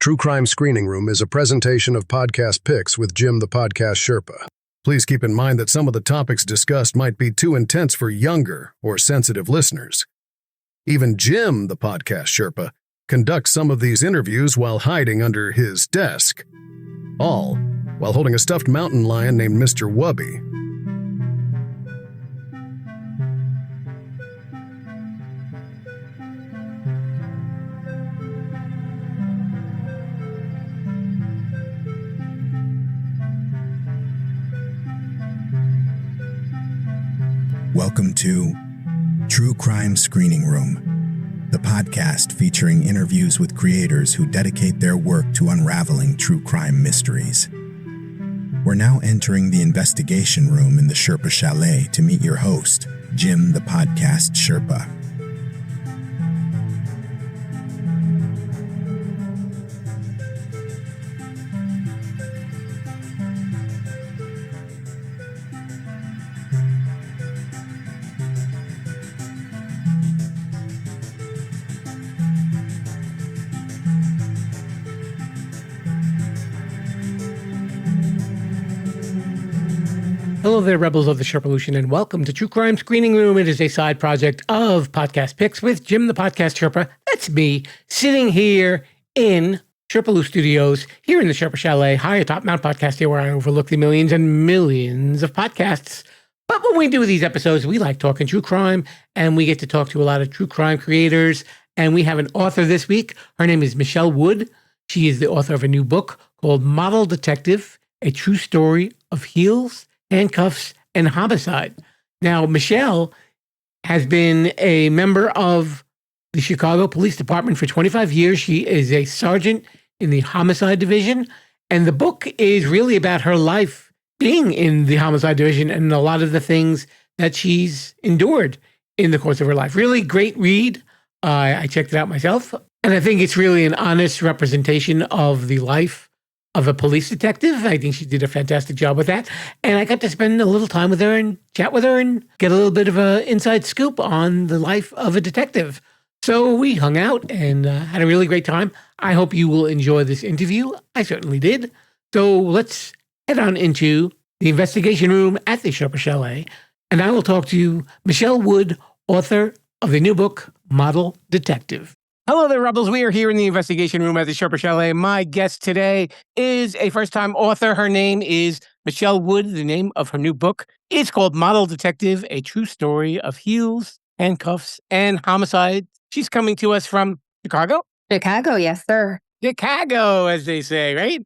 True Crime Screening Room is a presentation of Podcast Picks with Jim the Podcast Sherpa. Please keep in mind that some of the topics discussed might be too intense for younger or sensitive listeners. Even Jim the Podcast Sherpa conducts some of these interviews while hiding under his desk, all while holding a stuffed mountain lion named Mr. Wubby. Welcome to True Crime Screening Room, the podcast featuring interviews with creators who dedicate their work to unraveling true crime mysteries. We're now entering the investigation room in the Sherpa Chalet to meet your host, Jim the Podcast Sherpa. Hello there, Rebels of the Sherpalution, and welcome to True Crime Screening Room. It is a side project of Podcast Picks with Jim the Podcast Sherpa. That's me, sitting here in Sherpaloo Studios, here in the Sherpa Chalet, high atop Mount Podcast here, where I overlook the millions and millions of podcasts. But when we do these episodes, we like talking true crime, and we get to talk to a lot of true crime creators. And we have an author this week. Her name is Michele Wood. She is the author of a new book called Model Detective, A True Story of Heels, Handcuffs, and Homicide. Now, Michele has been a member of the Chicago Police Department for 25 years. She is a sergeant in the Homicide Division, and the book is really about her life being in the Homicide Division and a lot of the things that she's endured in the course of her life. Really great read. I checked it out myself, and I think it's really an honest representation of the life of a police detective. I think she did a fantastic job with that. And I got to spend a little time with her and chat with her and get a little bit of an inside scoop on the life of a detective. So we hung out and had a really great time. I hope you will enjoy this interview. I certainly did. So let's head on into the investigation room at the Sherpa Chalet. And I will talk to Michele Wood, author of the new book, Model Detective. Hello there, Rebels. We are here in the investigation room at the Sherpa Chalet. My guest today is a first-time author. Her name is Michele Wood. The name of her new book is called Model Detective, A True Story of Heels, Handcuffs, and Homicide. She's coming to us from Chicago? Chicago, yes, sir. Chicago, as they say, right?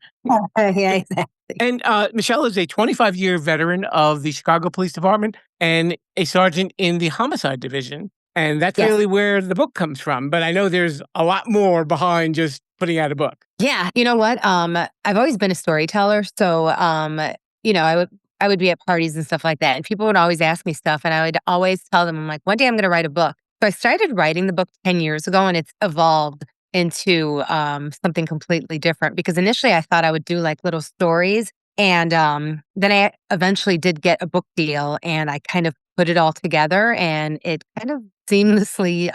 Yeah, exactly. And Michele is a 25-year veteran of the Chicago Police Department and a sergeant in the Homicide Division. And that's really where the book comes from. But I know there's a lot more behind just putting out a book. Yeah, you know what? I've always been a storyteller. So, I would be at parties and stuff like that. And people would always ask me stuff. And I would always tell them, I'm like, one day I'm going to write a book. So I started writing the book 10 years ago, and it's evolved into something completely different. Because initially I thought I would do like little stories. And then I eventually did get a book deal, and I kind of put it all together, and it kind of seamlessly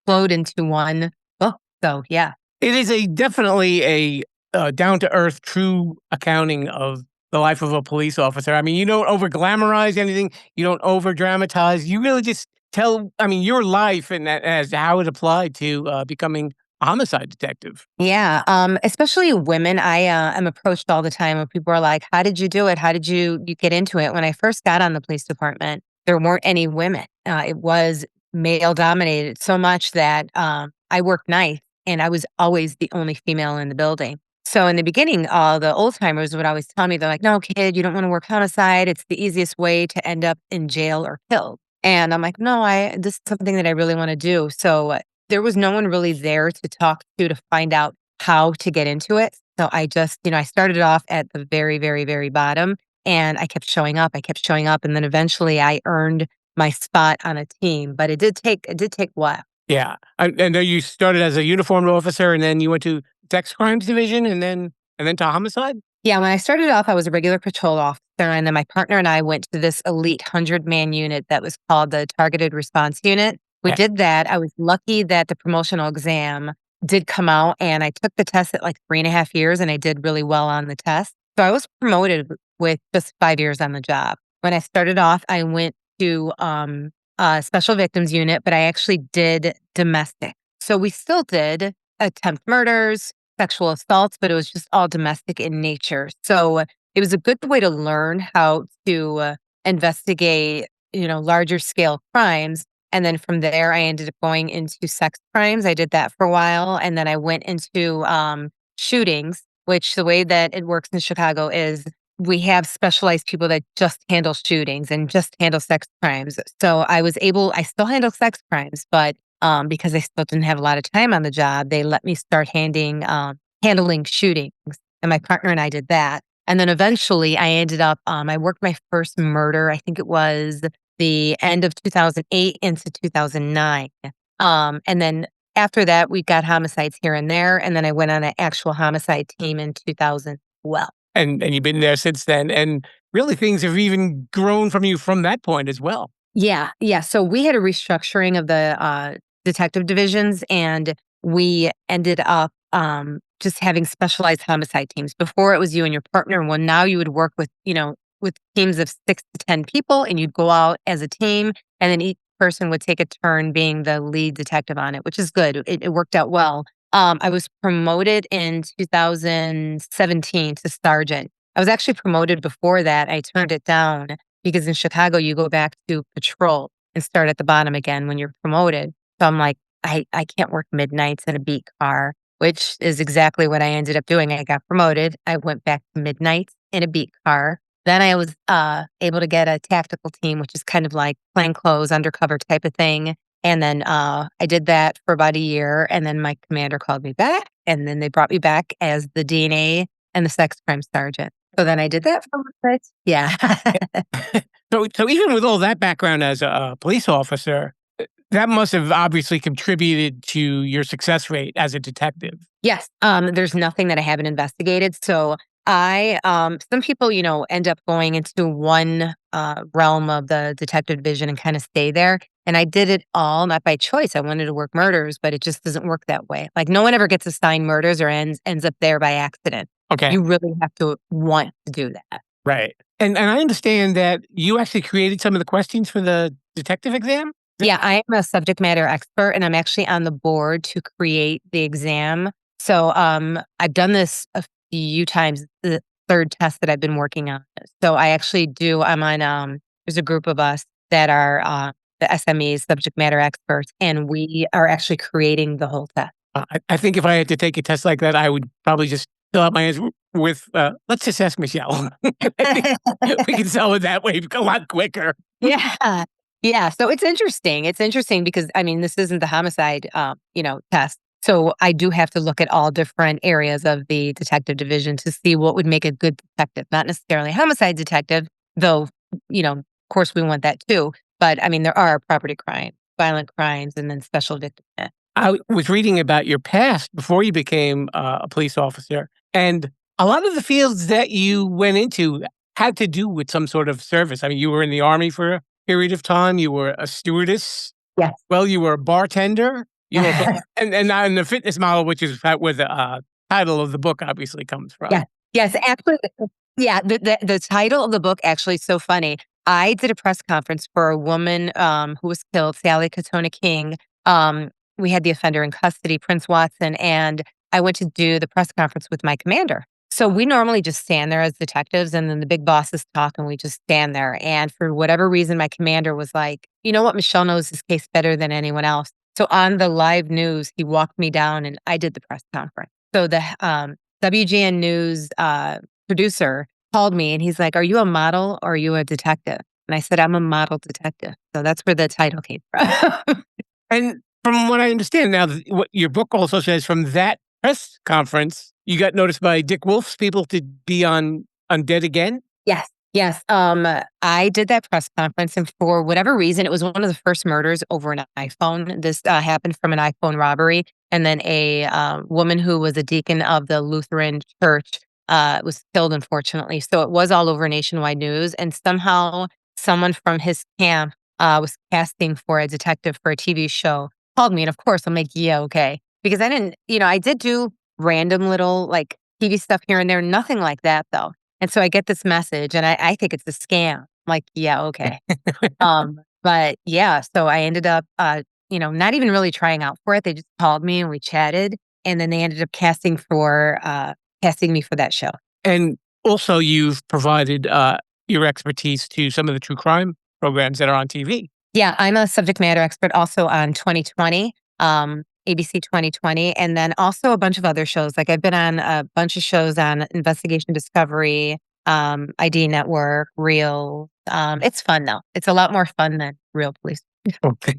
flowed into one book. So, yeah. It is definitely a down-to-earth, true accounting of the life of a police officer. I mean, you don't over-glamorize anything. You don't over-dramatize. You really just tell, your life and that as how it applied to becoming a homicide detective. Yeah, especially women. I am approached all the time when people are like, how did you do it? How did you get into it? When I first got on the police department, there weren't any women. It was male dominated so much that I worked nights, and I was always the only female in the building. So in the beginning, the old timers would always tell me, they're like, no, kid, you don't want to work homicide. It's the easiest way to end up in jail or killed. And I'm like, no, this is something that I really want to do. So there was no one really there to talk to find out how to get into it. So I just, I started off at the very, very, very bottom, and I kept showing up. And then eventually I earned my spot on a team, but it did take a while. Yeah. I know you started as a uniformed officer, and then you went to Sex Crimes Division, and then to Homicide? Yeah, when I started off, I was a regular patrol officer, and then my partner and I went to this elite 100-man unit that was called the Targeted Response Unit. We did that. I was lucky that the promotional exam did come out, and I took the test at like 3.5 years, and I did really well on the test. So I was promoted with just 5 years on the job. When I started off, I went to special victims unit, but I actually did domestic. So we still did attempt murders, sexual assaults, but it was just all domestic in nature. So it was a good way to learn how to investigate, larger scale crimes. And then from there, I ended up going into sex crimes. I did that for a while. And then I went into shootings, which the way that it works in Chicago is we have specialized people that just handle shootings and just handle sex crimes. So I still handle sex crimes, but because I still didn't have a lot of time on the job, they let me start handling shootings. And my partner and I did that. And then eventually I ended up, I worked my first murder. I think it was the end of 2008 into 2009. And then after that, we got homicides here and there. And then I went on an actual homicide team in 2012. And you've been there since then. And really things have even grown from you from that point as well. Yeah. Yeah. So we had a restructuring of the detective divisions, and we ended up just having specialized homicide teams. Before it was you and your partner. Well, now you would work with teams of 6 to 10 people, and you'd go out as a team, and then each person would take a turn being the lead detective on it, which is good. It worked out well. I was promoted in 2017 to sergeant. I was actually promoted before that. I turned it down because in Chicago, you go back to patrol and start at the bottom again when you're promoted. So I'm like, I can't work midnights in a beat car, which is exactly what I ended up doing. I got promoted. I went back to midnights in a beat car. Then I was able to get a tactical team, which is kind of like plainclothes, undercover type of thing. And then I did that for about a year. And then my commander called me back. And then they brought me back as the DNA and the sex crime sergeant. So then I did that for a little bit. Yeah. So even with all that background as a police officer, that must have obviously contributed to your success rate as a detective. Yes. There's nothing that I haven't investigated. So some people, end up going into one realm of the detective division and kind of stay there. And I did it all, not by choice. I wanted to work murders, but it just doesn't work that way. Like no one ever gets assigned murders or ends up there by accident. Okay. You really have to want to do that. Right. And I understand that you actually created some of the questions for the detective exam? Yeah, I am a subject matter expert, and I'm actually on the board to create the exam. So I've done this a few times, the third test that I've been working on. So I actually I'm on, there's a group of us that are the SMEs, subject matter experts, and we are actually creating the whole test. I think if I had to take a test like that, I would probably just fill out my answer with, let's just ask Michele. We can sell it that way a lot quicker. Yeah. Yeah. So it's interesting. It's interesting because, I mean, this isn't the homicide, test. So I do have to look at all different areas of the detective division to see what would make a good detective, not necessarily a homicide detective, though, of course we want that too. But I mean, there are property crimes, violent crimes, and then special victims. I was reading about your past before you became a police officer, and a lot of the fields that you went into had to do with some sort of service. I mean, you were in the Army for a period of time. You were a stewardess. Yes. Well, you were a bartender. You were, and now in the fitness model, which is where the title of the book obviously comes from. Yeah. Yes. Actually, yeah. The title of the book actually is so funny. I did a press conference for a woman who was killed, Sally Katona King. We had the offender in custody, Prince Watson, and I went to do the press conference with my commander. So we normally just stand there as detectives, and then the big bosses talk and we just stand there. And for whatever reason, my commander was like, you know what? Michele knows this case better than anyone else. So on the live news, he walked me down and I did the press conference. So the WGN News producer called me and he's like, are you a model or are you a detective? And I said, I'm a model detective. So that's where the title came from. And from what I understand now, what your book also says, from that press conference, you got noticed by Dick Wolf's people to be on Dead Again? Yes. Yes. I did that press conference, and for whatever reason, it was one of the first murders over an iPhone. This happened from an iPhone robbery. And then a woman who was a deacon of the Lutheran church was killed, unfortunately. So it was all over nationwide news. And somehow someone from his camp was casting for a detective for a TV show, called me. And of course, I'm like, yeah, okay. because I didn't, I did do random little like TV stuff here and there, nothing like that though. And so I get this message and I think it's a scam. I'm like, yeah, okay. But yeah, so I ended up, not even really trying out for it. They just called me and we chatted, and then they ended up casting me for that show. And also, you've provided your expertise to some of the true crime programs that are on TV. Yeah, I'm a subject matter expert also on 2020, ABC 2020, and then also a bunch of other shows. Like I've been on a bunch of shows on Investigation Discovery, ID Network, Real. It's fun though. It's a lot more fun than Real Police. Okay.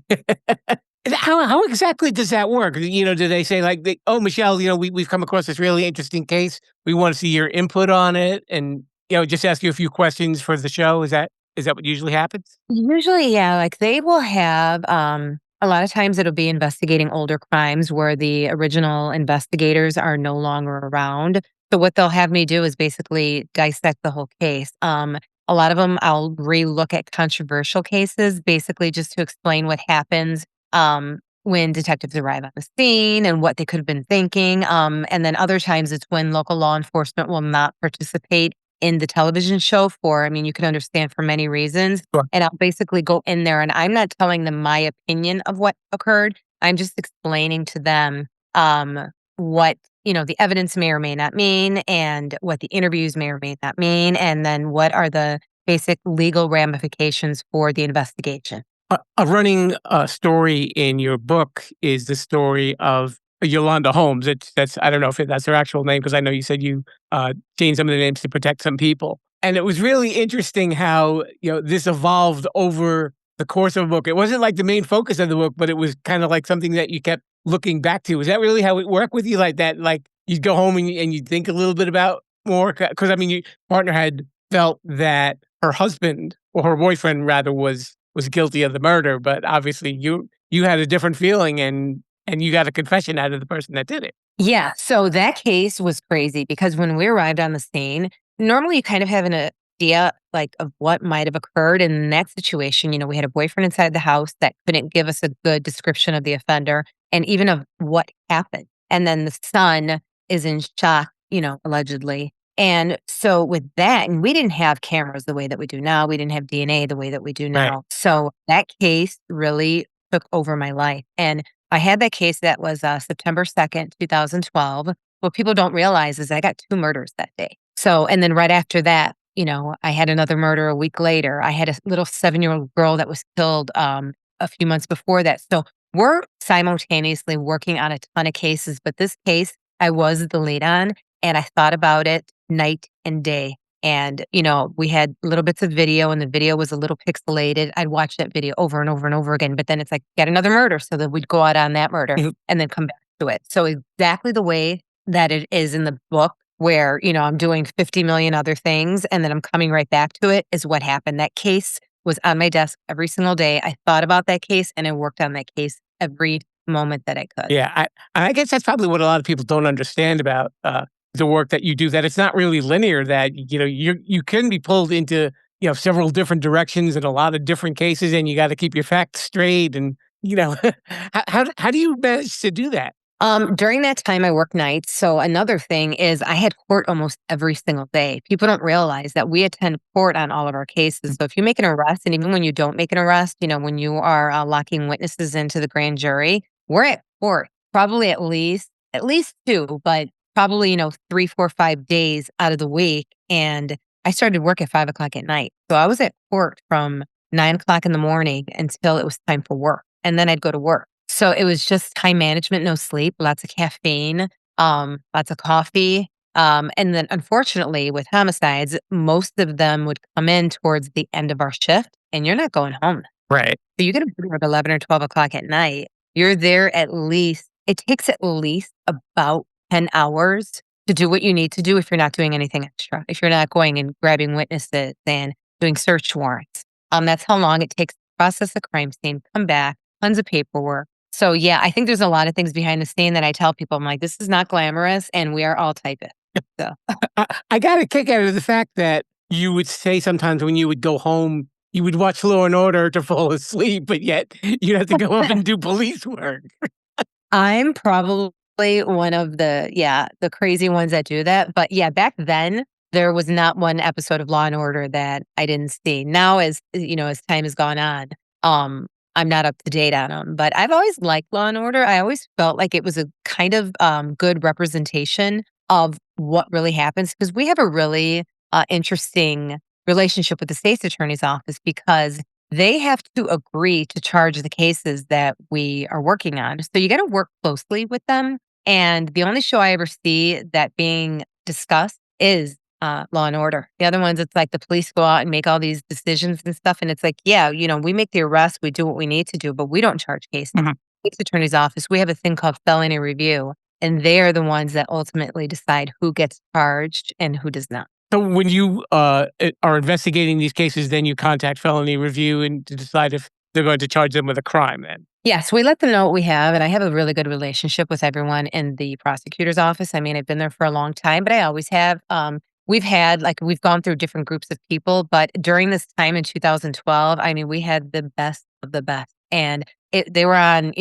How exactly does that work? Do they say like, "Oh, Michelle, we've come across this really interesting case. We want to see your input on it," and just ask you a few questions for the show? Is that what usually happens? Usually, yeah, like they will have a lot of times it'll be investigating older crimes where the original investigators are no longer around. So what they'll have me do is basically dissect the whole case. A lot of them I'll relook at controversial cases, basically just to explain what happens when detectives arrive on the scene and what they could have been thinking. And then other times it's when local law enforcement will not participate in the television show for, I mean, you can understand for many reasons. Sure. And I'll basically go in there and I'm not telling them my opinion of what occurred. I'm just explaining to them what, the evidence may or may not mean and what the interviews may or may not mean. And then what are the basic legal ramifications for the investigation. A running story in your book is the story of Yolanda Holmes. That's I don't know if that's her actual name because I know you said you changed some of the names to protect some people. And it was really interesting how this evolved over the course of a book. It wasn't like the main focus of the book, but it was kind of like something that you kept looking back to. Is that really how it worked with you like that? Like you'd go home and you'd think a little bit about more? Because I mean, your partner had felt that her husband or her boyfriend rather was guilty of the murder, but obviously you had a different feeling and you got a confession out of the person that did it. Yeah. So that case was crazy because when we arrived on the scene, normally you kind of have an idea like of what might have occurred in that situation. We had a boyfriend inside the house that couldn't give us a good description of the offender and even of what happened. And then the son is in shock, allegedly. And so with that, and we didn't have cameras the way that we do now. We didn't have DNA the way that we do now. Right. So that case really took over my life. And I had that case that was September 2nd, 2012. What people don't realize is I got 2 murders that day. So, and then right after that, I had another murder a week later. I had a little 7-year-old girl that was killed a few months before that. So we're simultaneously working on a ton of cases, but this case I was the lead on, and I thought about it night and day. And, we had little bits of video and the video was a little pixelated. I'd watch that video over and over and over again, but then it's like, get another murder. So that we'd go out on that murder and then come back to it. So exactly the way that it is in the book where, I'm doing 50 million other things and then I'm coming right back to it is what happened. That case was on my desk every single day. I thought about that case and I worked on that case every moment that I could. Yeah, I guess that's probably what a lot of people don't understand about the work that you do, that it's not really linear, that you can be pulled into several different directions in a lot of different cases, and you got to keep your facts straight. And how do you manage to do that? During that time, I work nights. So another thing is I had court almost every single day. People don't realize that we attend court on all of our cases. So if you make an arrest, and even when you don't make an arrest, when you are locking witnesses into the grand jury, we're at court probably at least 2, but probably 3, 4, 5 days out of the week. And I started work at 5 o'clock at night. So I was at court from 9 o'clock in the morning until it was time for work. And then I'd go to work. So it was just time management, no sleep, lots of caffeine, lots of coffee. And then unfortunately with homicides, most of them would come in towards the end of our shift and you're not going home. Right. So you get to be there at 11 or 12 o'clock at night. You're there it takes at least about 10 hours to do what you need to do if you're not doing anything extra. If you're not going and grabbing witnesses and doing search warrants. That's how long it takes to process a crime scene, come back, tons of paperwork. So yeah, I think there's a lot of things behind the scene that I tell people. I'm like, this is not glamorous and we are all typists. So I got a kick out of the fact that you would say sometimes when you would go home, you would watch Law and Order to fall asleep, but yet you'd have to go up and do police work. I'm probably one of the crazy ones that do that. But yeah, back then there was not one episode of Law and Order that I didn't see. Now, as time has gone on, I'm not up to date on them. But I've always liked Law and Order. I always felt like it was a kind of good representation of what really happens because we have a really interesting relationship with the state's attorney's office because they have to agree to charge the cases that we are working on. So you got to work closely with them. And the only show I ever see that being discussed is Law and Order. The other ones, it's like the police go out and make all these decisions and stuff. And it's like, yeah, we make the arrest, we do what we need to do, but we don't charge cases. State's attorney's office, we have a thing called felony review. And they're the ones that ultimately decide who gets charged and who does not. So when you are investigating these cases, then you contact felony review and to decide if they're going to charge them with a crime then? Yes, we let them know what we have, and I have a really good relationship with everyone in the prosecutor's office. I mean, I've been there for a long time, but I always have. We've gone through different groups of people, but during this time in 2012, I mean, we had the best of the best, and they were on,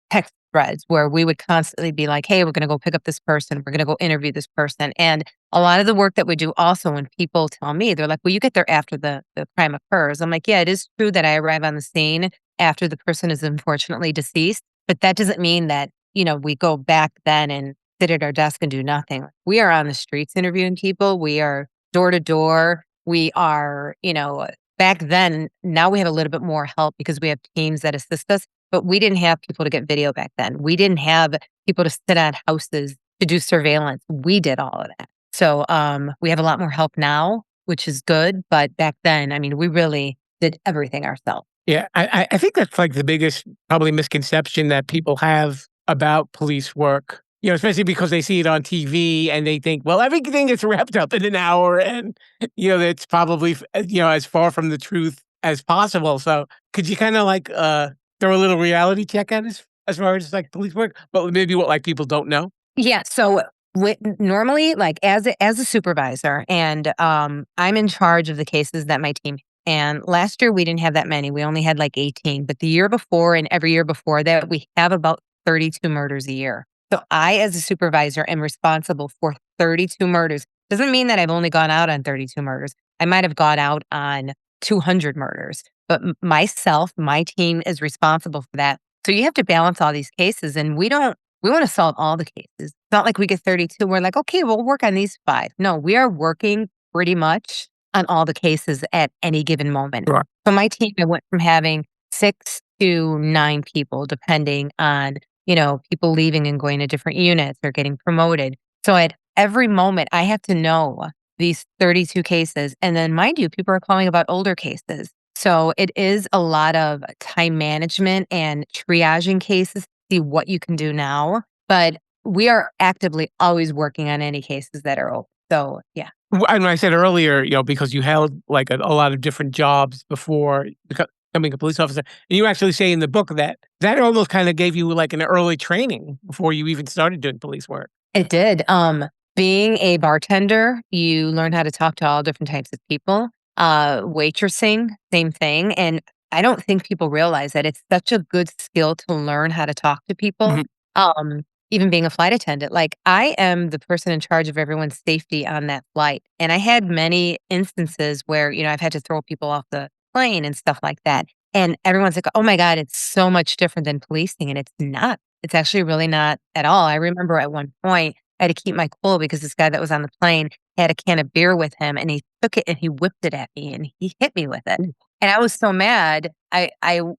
text threads where we would constantly be like, "Hey, we're going to go pick up this person. We're going to go interview this person," and a lot of the work that we do also when people tell me, they're like, "Well, you get there after the crime occurs." I'm like, "Yeah, it is true that I arrive on the scene after the person is unfortunately deceased. But that doesn't mean that, we go back then and sit at our desk and do nothing. We are on the streets interviewing people. We are door to door. We are, back then, now we have a little bit more help because we have teams that assist us. But we didn't have people to get video back then. We didn't have people to sit at houses to do surveillance. We did all of that. So we have a lot more help now, which is good. But back then, I mean, we really did everything ourselves. Yeah, I think that's like the biggest probably misconception that people have about police work, especially because they see it on TV and they think, well, everything is wrapped up in an hour and, it's probably, as far from the truth as possible. So could you kind of like throw a little reality check at us as far as like police work, but maybe what like people don't know? Yeah. So normally, like as a supervisor, and I'm in charge of the cases that my team. And last year we didn't have that many. We only had like 18. But the year before and every year before that, we have about 32 murders a year. So I, as a supervisor, am responsible for 32 murders. Doesn't mean that I've only gone out on 32 murders. I might have gone out on 200 murders. But myself, my team is responsible for that. So you have to balance all these cases, and we want to solve all the cases. It's not like we get 32. We're like, okay, we'll work on these 5. No, we are working pretty much on all the cases at any given moment. Sure. So my team, I went from having 6 to 9 people, depending on, people leaving and going to different units or getting promoted. So at every moment, I have to know these 32 cases. And then mind you, people are calling about older cases. So it is a lot of time management and triaging cases, see what you can do now. But we are actively always working on any cases that are open. So yeah. And I said earlier, because you held like a lot of different jobs before becoming a police officer, and you actually say in the book that almost kind of gave you like an early training before you even started doing police work. It did. Being a bartender, you learn how to talk to all different types of people. Waitressing, same thing. And I don't think people realize that it's such a good skill to learn how to talk to people. Mhm. Even being a flight attendant, like I am the person in charge of everyone's safety on that flight. And I had many instances where, I've had to throw people off the plane and stuff like that. And everyone's like, oh my God, it's so much different than policing. And it's not. It's actually really not at all. I remember at one point, I had to keep my cool because this guy that was on the plane had a can of beer with him and he took it and he whipped it at me and he hit me with it. And I was so mad. I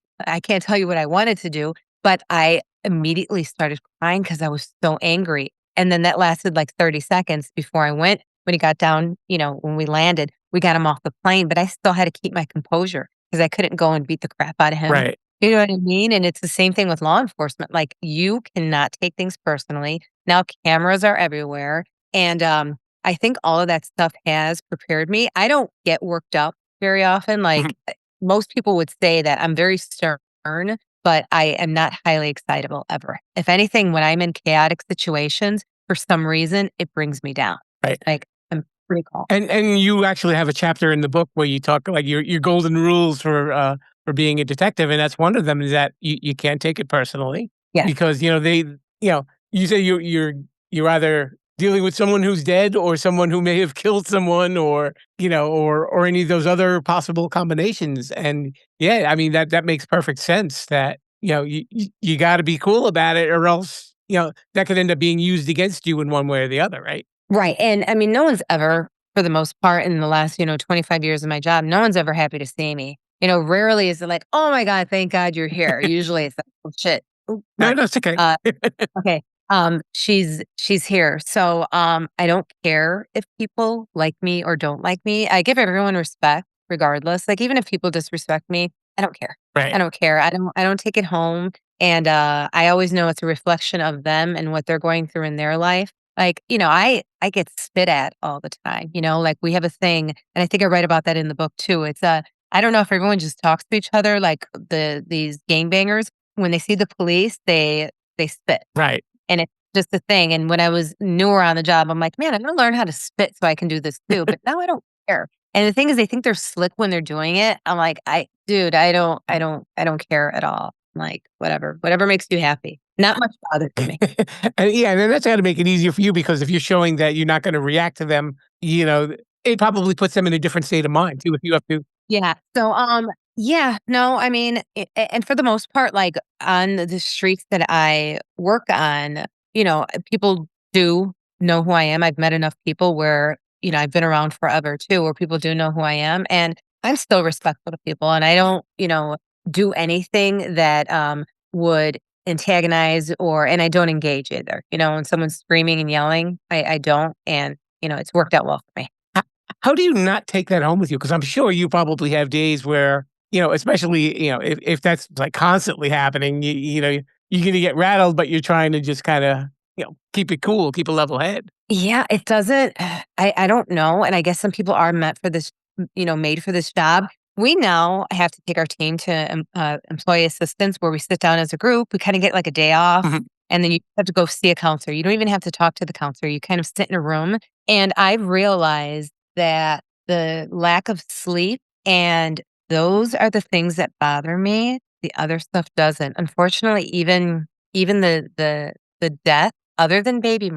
can't tell you what I wanted to do, but I immediately started crying because I was so angry. And then that lasted like 30 seconds before I went. When he got down, when we landed, we got him off the plane, but I still had to keep my composure because I couldn't go and beat the crap out of him. Right. You know what I mean? And it's the same thing with law enforcement. Like you cannot take things personally. Now cameras are everywhere. And I think all of that stuff has prepared me. I don't get worked up very often. Like most people would say that I'm very stern, but I am not highly excitable ever. If anything, when I'm in chaotic situations, for some reason, it brings me down. Right. Like I'm pretty calm. And you actually have a chapter in the book where you talk like your golden rules for being a detective, and that's one of them is that you can't take it personally. Yeah. because you say you're either dealing with someone who's dead or someone who may have killed someone, or or any of those other possible combinations. And yeah, I mean that makes perfect sense. That you got to be cool about it, or else that could end up being used against you in one way or the other, right? Right. And I mean, no one's ever, for the most part, in the last, 25 years of my job, no one's ever happy to see me. Rarely is it like, oh my God, thank God you're here. Usually it's like, oh shit. Ooh, No, sorry. no, it's okay. Uh, okay. She's here. So I don't care if people like me or don't like me. I give everyone respect regardless. Like even if people disrespect me, I don't care. I Right. don't care. I don't take it home. And I always know it's a reflection of them and what they're going through in their life. Like, I get spit at all the time, like we have a thing, and I think I write about that in the book too. It's I don't know if everyone just talks to each other like these gangbangers. When they see the police, they spit. Right. And it's just a thing. And when I was newer on the job, I'm like, man, I'm gonna learn how to spit so I can do this too. But now I don't care. And the thing is, they think they're slick when they're doing it. I'm like, dude, I don't care at all. I'm like, whatever makes you happy. Not much bothers me. And yeah, and then that's got to make it easier for you, because if you're showing that you're not going to react to them, it probably puts them in a different state of mind too. If you have to, Yeah. So, yeah, no, I mean, and for the most part, like on the streets that I work on, people do know who I am. I've met enough people where, I've been around forever too, where people do know who I am. And I'm still respectful to people. And I don't, do anything that would antagonize and I don't engage either. When someone's screaming and yelling, I don't. And, it's worked out well for me. how, how do you not take that home with you? Because I'm sure you probably have days where especially if that's like constantly happening, you're going to get rattled, but you're trying to just kind of keep it cool, keep a level head. Yeah, it doesn't I don't know, and I guess some people are meant for this made for this job. We now have to take our team to, employee assistance where we sit down as a group. We kinda get, like, a day off, Mhm. and then you have to go see a counselor. You don't even have to talk to the counselor. You kind of sit in a room, and I've realized that the lack of sleep and those are the things that bother me. The other stuff doesn't. Unfortunately, even the death other than baby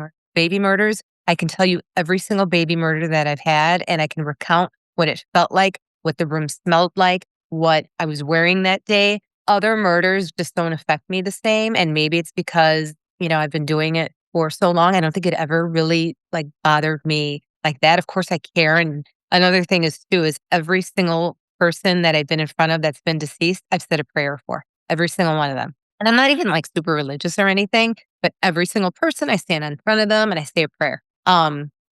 murders, I can tell you every single baby murder that I've had, and I can recount what it felt like, what the room smelled like, what I was wearing that day. Other murders just don't affect me the same, and maybe it's because, I've been doing it for so long. I don't think it ever really, like, bothered me like that. Of course, I care, and another thing is too, is every single person that I've been in front of that's been deceased, I've said a prayer for, every single one of them. And I'm not even, like, super religious or anything, but every single person, I stand in front of them and I say a prayer.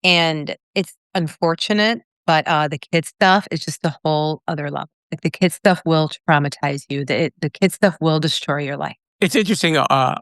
And it's unfortunate, but, the kid stuff is just a whole other level. Like, the kid stuff will traumatize you. The kid stuff will destroy your life. It's interesting. A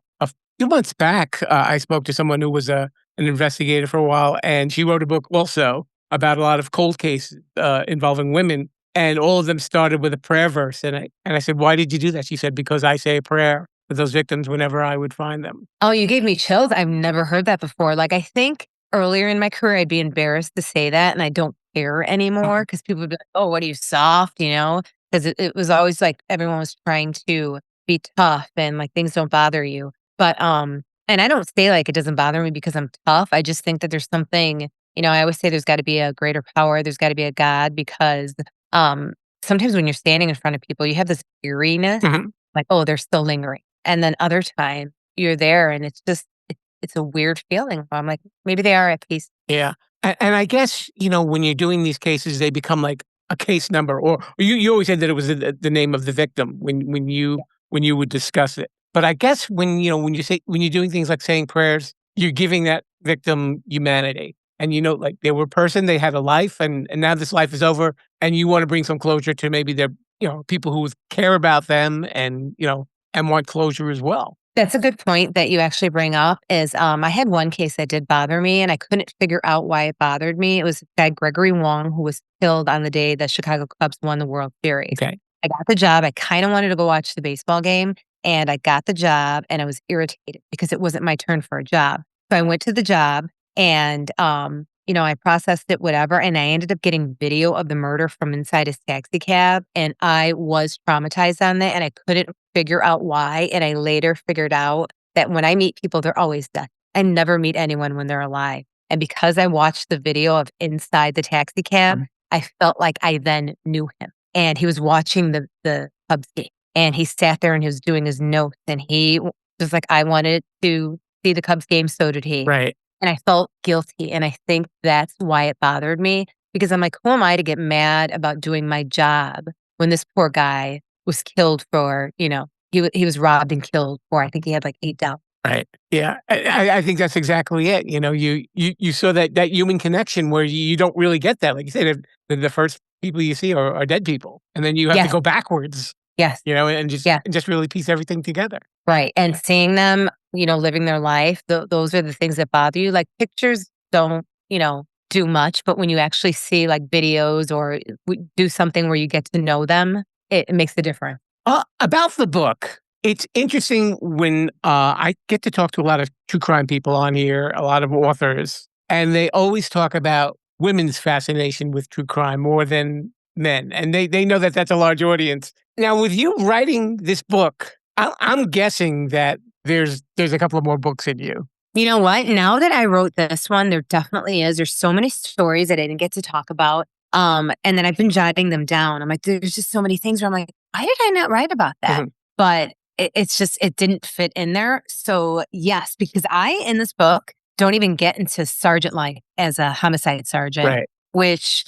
few months back, I spoke to someone who was an investigator for a while, and she wrote a book also about a lot of cold cases involving women, and all of them started with a prayer verse. And I said, "Why did you do that?" She said, "Because I say a prayer for those victims whenever I would find them." Oh, you gave me chills. I've never heard that before. Like, I think earlier in my career, I'd be embarrassed to say that, and I don't care anymore Mhm. because people would be like, "Oh, what are you, soft?" Because it was always like everyone was trying to be tough and like things don't bother you. But and I don't say like it doesn't bother me because I'm tough. I just think that there's something, I always say there's got to be a greater power. There's got to be a God because um sometimes when you're standing in front of people, you have this eeriness, Mhm. like, oh, they're still lingering, and then other times you're there and it's just it's a weird feeling. I'm like, maybe they are at peace. Yeah. And I guess, when you're doing these cases, they become like a case number, or you always said that it was the name of the victim when you would discuss it. But I guess when you're doing things like saying prayers, you're giving that victim humanity. And like they were a person, they had a life, and now this life is over, and you want to bring some closure to maybe their people who care about them, and want closure as well. That's a good point that you actually bring up is, I had one case that did bother me, and I couldn't figure out why it bothered me. It was this guy, Gregory Wong, who was killed on the day the Chicago Cubs won the World Series. Okay. I got the job. I kinda wanted to go watch the baseball game, and I got the job, and I was irritated because it wasn't my turn for a job. So I went to the job, and, I processed it, whatever. And I ended up getting video of the murder from inside his taxi cab. And I was traumatized on that and I couldn't figure out why. And I later figured out that when I meet people, they're always dead. I never meet anyone when they're alive. And because I watched the video of inside the taxi cab, I felt like I then knew him. And he was watching the Cubs game. And he sat there and he was doing his notes. And he was like, I wanted to see the Cubs game, so did he. Right. And I felt guilty. And I think that's why it bothered me, because I'm like, who am I to get mad about doing my job when this poor guy was killed for, he was robbed and killed for, I think he had like $8. Right. Yeah. I think that's exactly it. You saw that human connection where you don't really get that. Like you said, the first people you see are dead people. And then you have to go backwards, Yes. and Yeah. just really piece everything together. Right. And seeing them, living their life, those are the things that bother you. Like pictures don't, do much, but when you actually see like videos or do something where you get to know them, it makes a difference. About the book, it's interesting when I get to talk to a lot of true crime people on here, a lot of authors, and they always talk about women's fascination with true crime more than men. And they know that that's a large audience. Now, with you writing this book, I'm guessing that there's a couple of more books in you. You know what? Now that I wrote this one, there definitely is. There's so many stories that I didn't get to talk about. And then I've been jotting them down. I'm like, there's just so many things where I'm like, why did I not write about that? But it's just, it didn't fit in there. So yes, because in this book, don't even get into sergeant life as a homicide sergeant, Right. which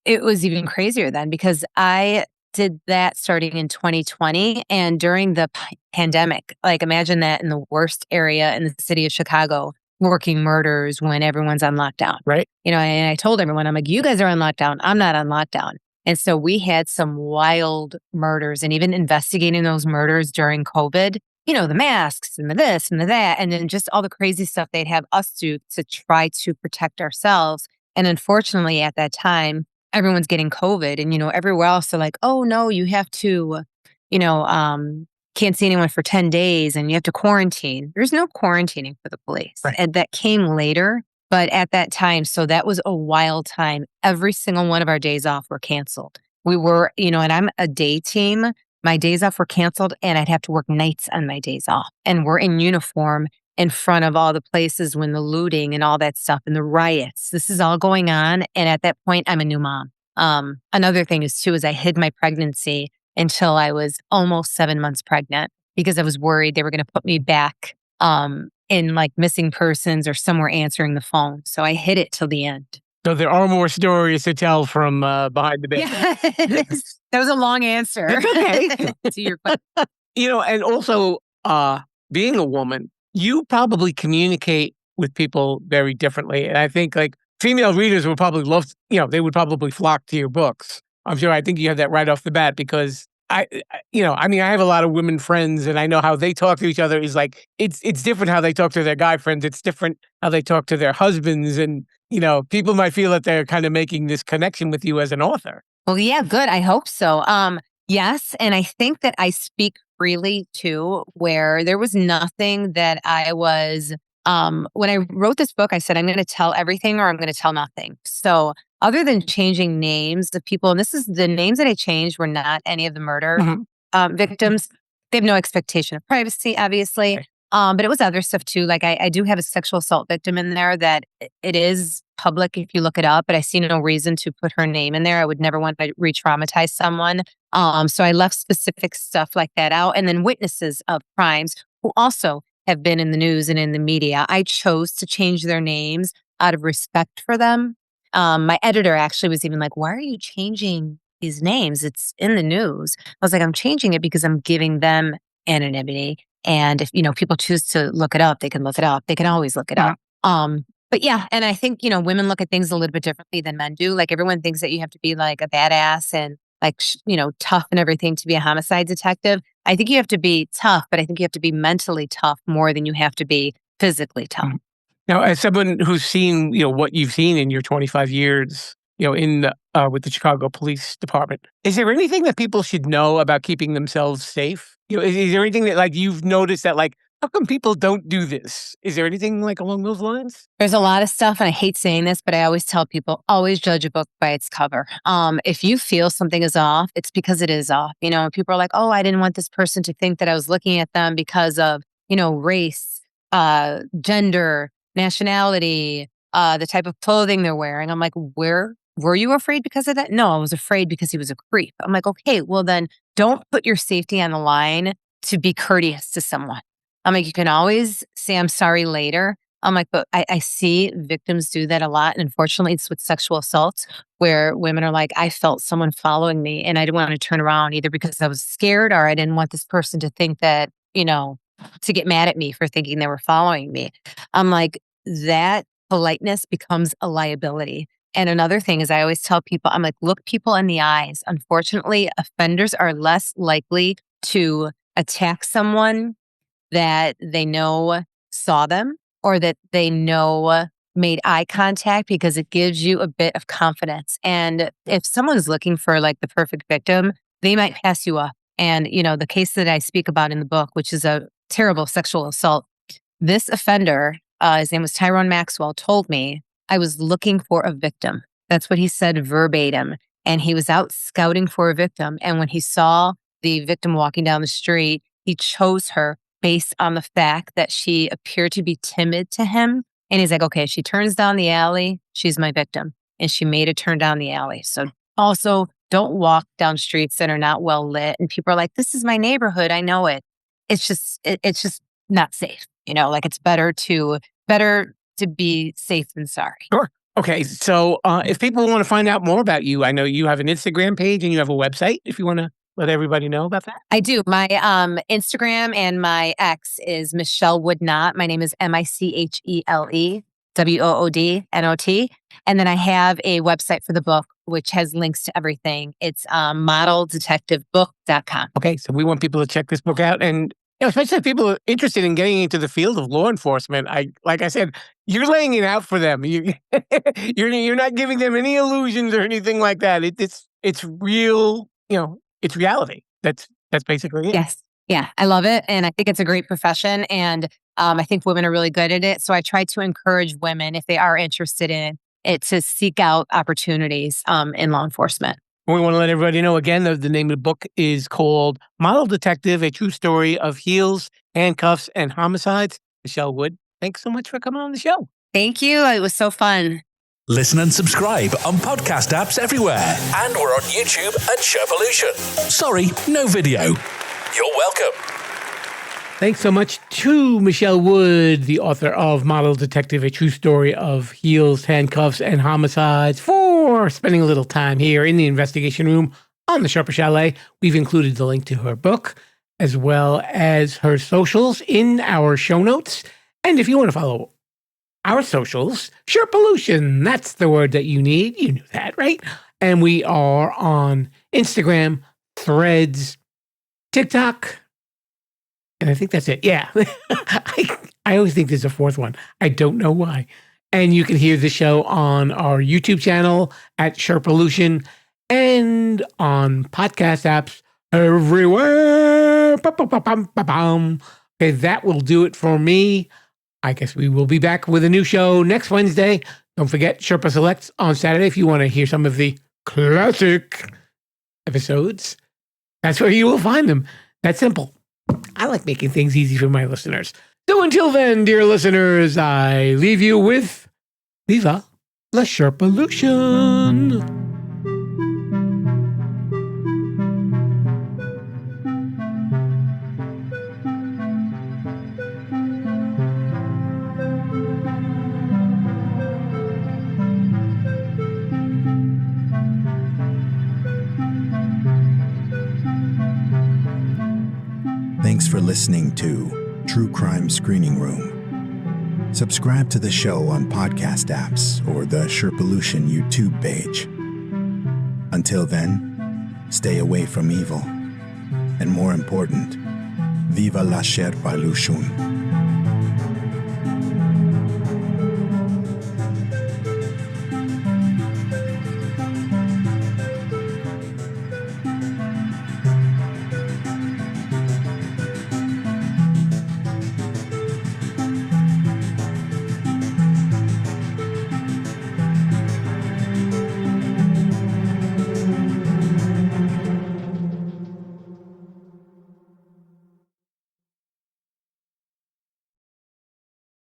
it was even crazier then because I did that starting in 2020 and during the pandemic. Like imagine that in the worst area in the city of Chicago, working murders when everyone's on lockdown. Right. And I told everyone, I'm like, you guys are on lockdown. I'm not on lockdown. And so we had some wild murders and even investigating those murders during COVID, the masks and the this and the that, and then just all the crazy stuff they'd have us do to try to protect ourselves. And unfortunately at that time, everyone's getting COVID and, everywhere else they're like, oh no, you have to, can't see anyone for 10 days and you have to quarantine. There's no quarantining for the police. Right. And that came later. But at that time, so that was a wild time. Every single one of our days off were canceled. We were, and I'm a day team. My days off were canceled and I'd have to work nights on my days off. And we're in uniform in front of all the places when the looting and all that stuff and the riots. This is all going on. And at that point, I'm a new mom. Another thing is I hid my pregnancy until I was almost 7 months pregnant because I was worried they were going to put me back in like missing persons or somewhere answering the phone. So I hid it till the end. So there are more stories to tell from behind the bed. Yeah. That was a long answer. It's okay. To your question. And also being a woman, you probably communicate with people very differently. And I think like female readers would probably love, they would probably flock to your books. I'm sure. I think you have that right off the bat because I have a lot of women friends and I know how they talk to each other is like, it's different how they talk to their guy friends. It's different how they talk to their husbands. And, people might feel that they're kind of making this connection with you as an author. Well, yeah, good. I hope so. Yes. And I think that I speak freely too, where there was nothing that I was, when I wrote this book, I said, I'm going to tell everything or I'm going to tell nothing. So other than changing names of people, and this is the names that I changed were not any of the murder victims. They have no expectation of privacy, obviously. Okay. But it was other stuff too. Like I do have a sexual assault victim in there that it is public if you look it up, but I see no reason to put her name in there. I would never want to re-traumatize someone. So I left specific stuff like that out. And then witnesses of crimes who also have been in the news and in the media. I chose to change their names out of respect for them. My editor actually was even like, why are you changing these names? It's in the news. I was like, I'm changing it because I'm giving them anonymity. And if, people choose to look it up, they can look it up. They can always look it up. But yeah, and I think, women look at things a little bit differently than men do. Like everyone thinks that you have to be like a badass and like, tough and everything to be a homicide detective. I think you have to be tough, but I think you have to be mentally tough more than you have to be physically tough. Now, as someone who's seen, what you've seen in your 25 years, with the Chicago Police Department, is there anything that people should know about keeping themselves safe? Is there anything that like you've noticed that like How come people don't do this? Is there anything like along those lines? There's a lot of stuff, and I hate saying this, but I always tell people, always judge a book by its cover. If you feel something is off, it's because it is off. People are like, oh, I didn't want this person to think that I was looking at them because of, race, gender, nationality, the type of clothing they're wearing. I'm like, were you afraid because of that? No, I was afraid because he was a creep. I'm like, okay, well then don't put your safety on the line to be courteous to someone. I'm like, you can always say I'm sorry later. I'm like, but I see victims do that a lot. And unfortunately, it's with sexual assault where women are like, I felt someone following me and I didn't want to turn around either because I was scared or I didn't want this person to think that, to get mad at me for thinking they were following me. I'm like, that politeness becomes a liability. And another thing is I always tell people, I'm like, look people in the eyes. Unfortunately, offenders are less likely to attack someone that they know saw them or that they know made eye contact because it gives you a bit of confidence. And if someone's looking for like the perfect victim, they might pass you up. And, the case that I speak about in the book, which is a terrible sexual assault, this offender, his name was Tyrone Maxwell, told me I was looking for a victim. That's what he said verbatim. And he was out scouting for a victim. And when he saw the victim walking down the street, he chose her based on the fact that she appeared to be timid to him. And he's like, okay, she turns down the alley, she's my victim. And she made a turn down the alley. So also don't walk down streets that are not well lit. And people are like, this is my neighborhood, I know it. It's just not safe. It's better to be safe than sorry. Sure. Okay. So if people want to find out more about you, I know you have an Instagram page and you have a website if you want to let everybody know about that. I do. My Instagram and my X is Michele Woodnot. My name is Michele Woodnot. And then I have a website for the book, which has links to everything. It's modeldetectivebook.com. Okay. So we want people to check this book out. And especially if people are interested in getting into the field of law enforcement. Like I said, you're laying it out for them. You're not giving them any illusions or anything like that. It's real, it's reality. That's basically it. Yes. Yeah, I love it. And I think it's a great profession. And I think women are really good at it. So I try to encourage women, if they are interested in it, to seek out opportunities in law enforcement. We want to let everybody know again, the name of the book is called Model Detective, A True Story of Heels, Handcuffs, and Homicides. Michele Wood, thanks so much for coming on the show. Thank you. It was so fun. Listen and subscribe on podcast apps everywhere. And we're on YouTube at Sherpalution. Sorry, no video. You're welcome. Thanks so much to Michele Wood, the author of Model Detective, A True Story of Heels, Handcuffs, and Homicides, for spending a little time here in the investigation room on the Sherpa Chalet. We've included the link to her book, as well as her socials in our show notes. And if you want to follow our socials, Sherpalution, that's the word that you need. You knew that, right? And we are on Instagram, Threads, TikTok, and I think that's it. Yeah. I always think there's a fourth one. I don't know why. And you can hear the show on our YouTube channel at Sherpalution and on podcast apps everywhere. Okay, that will do it for me. I guess we will be back with a new show next Wednesday. Don't forget Sherpa Selects on Saturday if you want to hear some of the classic episodes. That's where you will find them. That's simple. I like making things easy for my listeners. So until then, dear listeners, I leave you with Viva la Sherpalution. Thanks for listening to True Crime Screening Room. Subscribe to the show on podcast apps or the Sherpalution YouTube page. Until then, stay away from evil. And more important, Viva la Sherpalution.